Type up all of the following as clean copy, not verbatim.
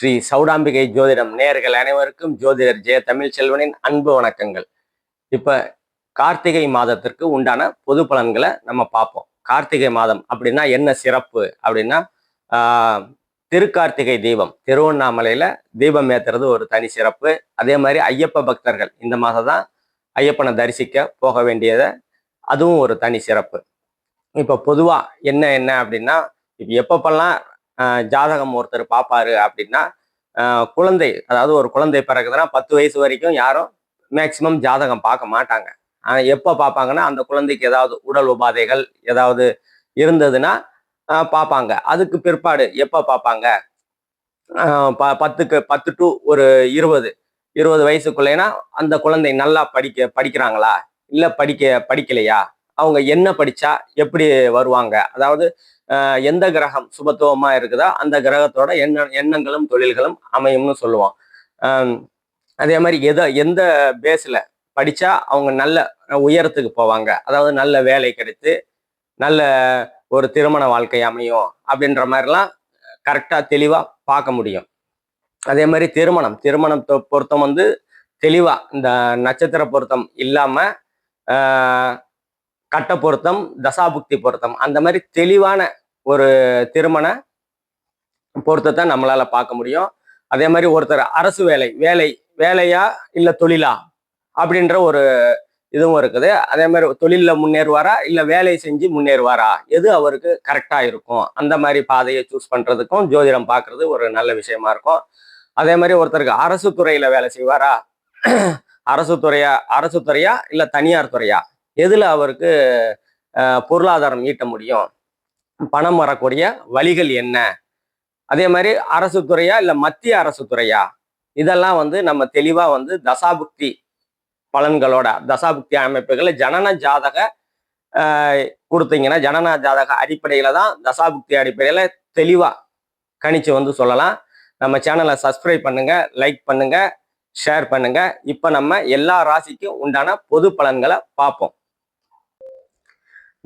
ஸ்ரீ சௌடாம்பிகை ஜோதிடம் நேயர்கள் அனைவருக்கும் ஜோதிடர் ஜெய தமிழ்ச்செல்வனின் அன்பு வணக்கங்கள். இப்ப கார்த்திகை மாதத்திற்கு உண்டான பொது பலன்களை நம்ம பார்ப்போம். கார்த்திகை மாதம் அப்படின்னா என்ன சிறப்பு அப்படின்னா, திருக்கார்த்திகை தீபம் திருவண்ணாமலையில தீபம் ஏத்துறது ஒரு தனி சிறப்பு. அதே மாதிரி ஐயப்ப பக்தர்கள் இந்த மாதம் தான் ஐயப்பனை தரிசிக்க போக வேண்டியது, அதுவும் ஒரு தனி சிறப்பு. இப்ப பொதுவா என்ன என்ன அப்படின்னா, இப்ப எப்பப்பெல்லாம் ஜாதகம் ஒருத்தர் பார்ப்பாரு அப்படின்னா, குழந்தை, அதாவது ஒரு குழந்தை பிறகுதுன்னா 10 வயசு வரைக்கும் யாரும் மேக்சிமம் ஜாதகம் பார்க்க மாட்டாங்க. எப்போ பார்ப்பாங்கன்னா, அந்த குழந்தைக்கு ஏதாவது உடல் உபாதைகள் ஏதாவது இருந்ததுன்னா பார்ப்பாங்க. அதுக்கு பிற்பாடு எப்போ பார்ப்பாங்க? 10 டு ஒரு 20 வயசுக்குள்ளேனா அந்த குழந்தை நல்லா படிக்கிறாங்களா, இல்லை படிக்கலையா, அவங்க என்ன படிச்சா எப்படி வருவாங்க, அதாவது எந்த கிரகம் சுபத்துவமா இருக்குதோ அந்த கிரகத்தோட எண்ணங்களும் தொழில்களும் அமையும்னு சொல்லுவோம். அதே மாதிரி எந்த பேஸ்ல படிச்சா அவங்க நல்ல உயரத்துக்கு போவாங்க, அதாவது நல்ல வேலை கிடைத்து நல்ல ஒரு திருமண வாழ்க்கை அமையும் அப்படின்ற மாதிரிலாம் கரெக்டா தெளிவா பார்க்க முடியும். அதே மாதிரி திருமணத்தை பொருத்தம் வந்து தெளிவா இந்த நட்சத்திர பொருத்தம் இல்லாம கட்ட பொருத்தம், தசாபுக்தி பொருத்தம், அந்த மாதிரி தெளிவான ஒரு திருமண பொருத்தத்தை நம்மளால பார்க்க முடியும். அதே மாதிரி ஒருத்தர் அரசு வேலையா இல்ல தொழிலா அப்படின்ற ஒரு இதுவும் இருக்குது. அதே மாதிரி தொழில முன்னேறுவாரா இல்ல வேலை செஞ்சு முன்னேறுவாரா, எது அவருக்கு கரெக்டா இருக்கும், அந்த மாதிரி பாதையை சூஸ் பண்றதுக்கும் ஜோதிடம் பார்க்கறது ஒரு நல்ல விஷயமா இருக்கும். அதே மாதிரி ஒருத்தருக்கு அரசு துறையில வேலை செய்வாரா, அரசு துறையா இல்ல தனியார் துறையா, எதுல அவருக்கு பொருளாதாரம் ஈட்ட முடியும், பணம் வரக்கூடிய வழிகள் என்ன, அதே மாதிரி அரசு துறையா இல்ல மத்திய அரசு துறையா, இதெல்லாம் வந்து நம்ம தெளிவா வந்து தசாபுக்தி பலன்களோட தசாபுக்தி அமைப்புகளை ஜனன ஜாதக கொடுத்தீங்கன்னா, ஜனன ஜாதக அடிப்படையில தான் தசாபுக்தி அடிப்படையில தெளிவா கணிச்சு வந்து சொல்லலாம். நம்ம சேனலை சப்ஸ்கிரைப் பண்ணுங்க, லைக் பண்ணுங்க, ஷேர் பண்ணுங்க. இப்ப நம்ம எல்லா ராசிக்கும் உண்டான பொது பலன்களை பார்ப்போம்.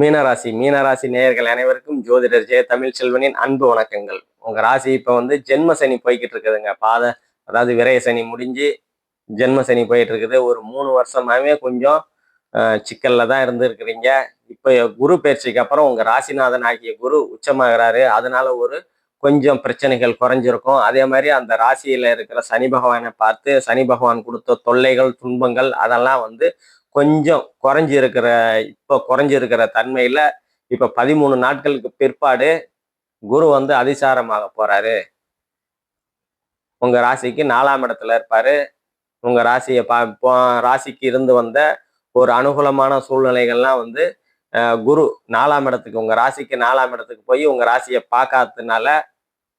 மீனராசி நேயர்கள் அனைவருக்கும் ஜோதிடர் ஜெய தமிழ்ச்செல்வனின் அன்பு வணக்கங்கள். உங்க ராசி இப்ப வந்து ஜென்ம சனி போய்கிட்டு இருக்குதுங்க. அதாவது விரய சனி முடிஞ்சு ஜென்ம சனி போயிட்டு இருக்குது. ஒரு 3 வருஷமாவே கொஞ்சம் சிக்கல்ல தான் இருந்திருக்கிறீங்க. இப்ப குரு பயிற்சிக்கு அப்புறம் உங்க ராசிநாதன் ஆகிய குரு உச்சமாகிறாரு. அதனால ஒரு கொஞ்சம் பிரச்சனைகள் குறைஞ்சிருக்கும். அதே மாதிரி அந்த ராசியில இருக்கிற சனி பகவானை பார்த்து சனி பகவான் கொடுத்த தொல்லைகள், துன்பங்கள் அதெல்லாம் வந்து கொஞ்சம் குறைஞ்சிருக்கிற தன்மையில இப்ப 13 நாட்களுக்கு பிற்பாடு குரு வந்து அதிசாரமாக போறாரு. உங்க ராசிக்கு 4ஆம் இடத்துல இருப்பாரு. உங்க ராசிக்கு இருந்து வந்த ஒரு அனுகூலமான சூழ்நிலைகள்லாம் வந்து குரு 4ஆம் இடத்துக்கு, உங்க ராசிக்கு 4ஆம் இடத்துக்கு போய் உங்க ராசியை பார்க்காததுனால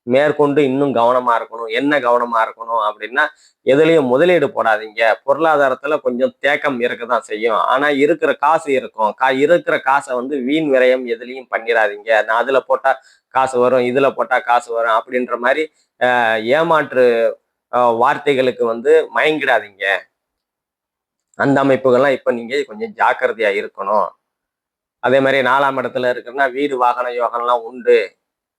மேற்கொண்டு இன்னும் கவனமா இருக்கணும். என்ன கவனமா இருக்கணும் அப்படின்னா, எதுலையும் முதலீடு போடாதீங்க. பொருளாதாரத்துல கொஞ்சம் தேக்கம் இருக்கதான் செய்யும். ஆனா இருக்கிற காசு இருக்கும். இருக்கிற காசை வந்து வீண் விரயம் எதுலையும் பண்ணிடாதீங்க. நான் அதுல போட்டா காசு வரும், இதுல போட்டா காசு வரும் அப்படின்ற மாதிரி ஏமாற்று வார்த்தைகளுக்கு வந்து மயங்கிடாதீங்க. அந்த அமைப்புகள்லாம் இப்ப நீங்க கொஞ்சம் ஜாக்கிரதையா இருக்கணும். அதே மாதிரி 4ஆம் இடத்துல இருக்குன்னா வீடு வாகன யோகம்லாம் உண்டு.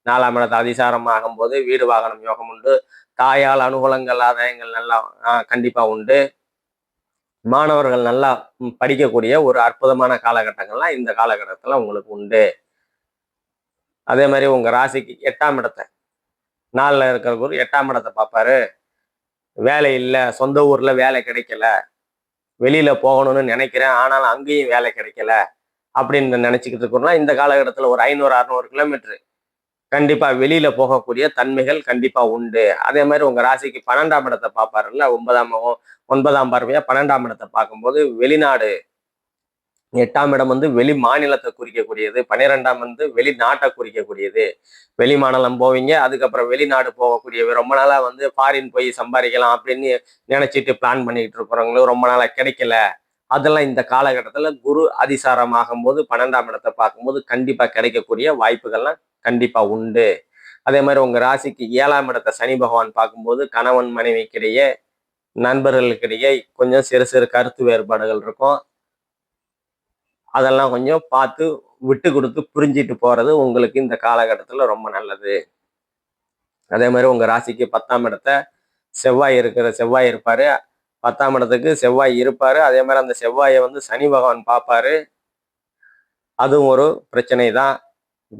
4ஆம் இடத்து அதிசாரம் ஆகும்போது வீடு வாகனம் யோகம் உண்டு. தாயால் அனுகூலங்கள், ஆதாயங்கள் நல்லா கண்டிப்பா உண்டு. மாணவர்கள் நல்லா படிக்கக்கூடிய ஒரு அற்புதமான காலகட்டங்கள்லாம் இந்த காலகட்டத்துல உங்களுக்கு உண்டு. அதே மாதிரி உங்க ராசிக்கு 8ஆம் இடத்தை 4ல இருக்கிற குரு 8ஆம் இடத்தை பார்ப்பாரு. வேலை இல்லை, சொந்த ஊர்ல வேலை கிடைக்கல, வெளியில போகணும்னு நினைக்கிறேன் ஆனாலும் அங்கேயும் வேலை கிடைக்கல அப்படின்னு நினைச்சுக்கிட்டு இருக்கோம்னா, இந்த காலகட்டத்துல ஒரு 500-600 கிலோமீட்டர் கண்டிப்பா வெளியில போகக்கூடிய தன்மைகள் கண்டிப்பா உண்டு. அதே மாதிரி உங்க ராசிக்கு 12ஆம் இடத்தை பார்ப்பாருல்ல, 9ஆம் பார்வையா 12ஆம் இடத்தை பார்க்கும்போது வெளிநாடு, 8ஆம் இடம் வந்து வெளி மாநிலத்தை குறிக்கக்கூடியது, 12ஆம் வந்து வெளிநாட்டை குறிக்கக்கூடியது. வெளி மாநிலம் போவீங்க, அதுக்கப்புறம் வெளிநாடு போகக்கூடிய, ரொம்ப நாளா வந்து ஃபாரின் போய் சம்பாதிக்கலாம் அப்படின்னு நினைச்சிட்டு பிளான் பண்ணிக்கிட்டு இருக்கிறவங்களும் ரொம்ப நாளா கிடைக்கல, அதெல்லாம் இந்த காலகட்டத்துல குரு அதிசாரம் ஆகும்போது 12ஆம் இடத்தை பார்க்கும்போது கண்டிப்பா கிடைக்கக்கூடிய வாய்ப்புகள்லாம் கண்டிப்பா உண்டு. அதே மாதிரி உங்க ராசிக்கு 7ஆம் இடத்தை சனி பகவான் பார்க்கும்போது கணவன் மனைவிக்கிடையே, நண்பர்களுக்கிடையே கொஞ்சம் சிறு சிறு கருத்து வேறுபாடுகள் இருக்கும். அதெல்லாம் கொஞ்சம் பார்த்து விட்டு கொடுத்து புரிஞ்சிட்டு போறது உங்களுக்கு இந்த காலகட்டத்துல ரொம்ப நல்லது. அதே மாதிரி உங்க ராசிக்கு 10ஆம் இடத்த செவ்வாய் இருப்பாரு. 10ஆம் இடத்துக்கு செவ்வாய் இருப்பாரு. அதே மாதிரி அந்த செவ்வாயை வந்து சனி பகவான் பார்ப்பாரு. அதுவும் ஒரு பிரச்சனை தான்.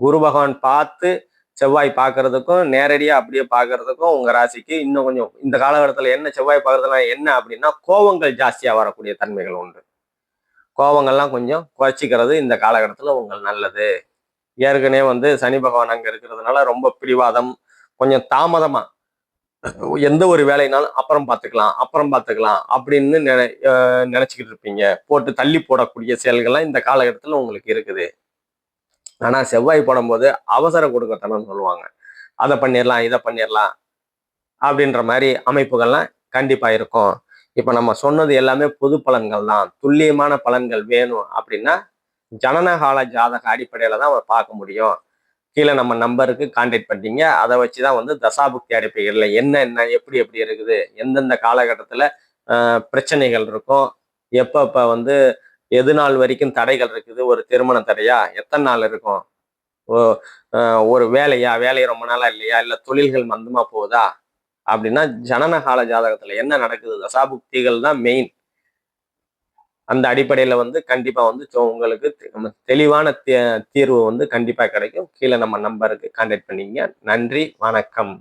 குரு பகவான் பார்த்து செவ்வாய் பார்க்கறதுக்கும் நேரடியா அப்படியே பார்க்கறதுக்கும் உங்க ராசிக்கு இன்னும் கொஞ்சம் இந்த காலகட்டத்தில் என்ன செவ்வாய் பார்க்கறதுனா என்ன அப்படின்னா கோபங்கள் ஜாஸ்தியா வரக்கூடிய தன்மைகள் உண்டு. கோபங்கள்லாம் கொஞ்சம் குறைச்சிக்கிறது இந்த காலகட்டத்தில் உங்களுக்கு நல்லது. ஏற்கனவே வந்து சனி பகவான் அங்க இருக்கிறதுனால ரொம்ப பிடிவாதம், கொஞ்சம் தாமதமா எந்த ஒரு வேலைனாலும் அப்புறம் பார்த்துக்கலாம் அப்படின்னு நினைச்சுக்கிட்டு இருப்பீங்க. போட்டு தள்ளி போடக்கூடிய செயல்கள்லாம் இந்த காலகட்டத்தில் உங்களுக்கு இருக்குது. ஆனா செவ்வாய் போடும்போது அவசர கொடுக்கத்தனம்னு சொல்லுவாங்க. அதை பண்ணிடலாம், இதை பண்ணிடலாம் அப்படின்ற மாதிரி அமைப்புகள்லாம் கண்டிப்பா இருக்கும். இப்ப நம்ம சொன்னது எல்லாமே பொது பலன்கள் தான். துல்லியமான பலன்கள் வேணும் அப்படின்னா ஜனனகால ஜாதக அடிப்படையில தான் பார்க்க முடியும். கீழே நம்ம நம்பருக்கு கான்டாக்ட் பண்ணிட்டீங்க. அதை வச்சுதான் வந்து தசாபுக்தி அடிப்படைகள்ல என்ன எப்படி எப்படி இருக்குது, எந்தெந்த காலகட்டத்துல பிரச்சனைகள் இருக்கும், எப்ப வந்து எது நாள் வரைக்கும் தடைகள் இருக்குது, ஒரு திருமண தடையா எத்தனை நாள் இருக்கும், ஒரு வேலை ரொம்ப நாளா இல்லையா, இல்ல தொழில்கள் மந்தமா போகுதா அப்படின்னா ஜனனகால ஜாதகத்துல என்ன நடக்குது, தசாபுக்திகள் தான் மெயின். அந்த அடிப்படையில வந்து கண்டிப்பா வந்து உங்களுக்கு தெளிவான தீர்வு வந்து கண்டிப்பா கிடைக்கும். கீழே நம்ம நம்பருக்கு கான்டாக்ட் பண்ணிக்கங்க. நன்றி, வணக்கம்.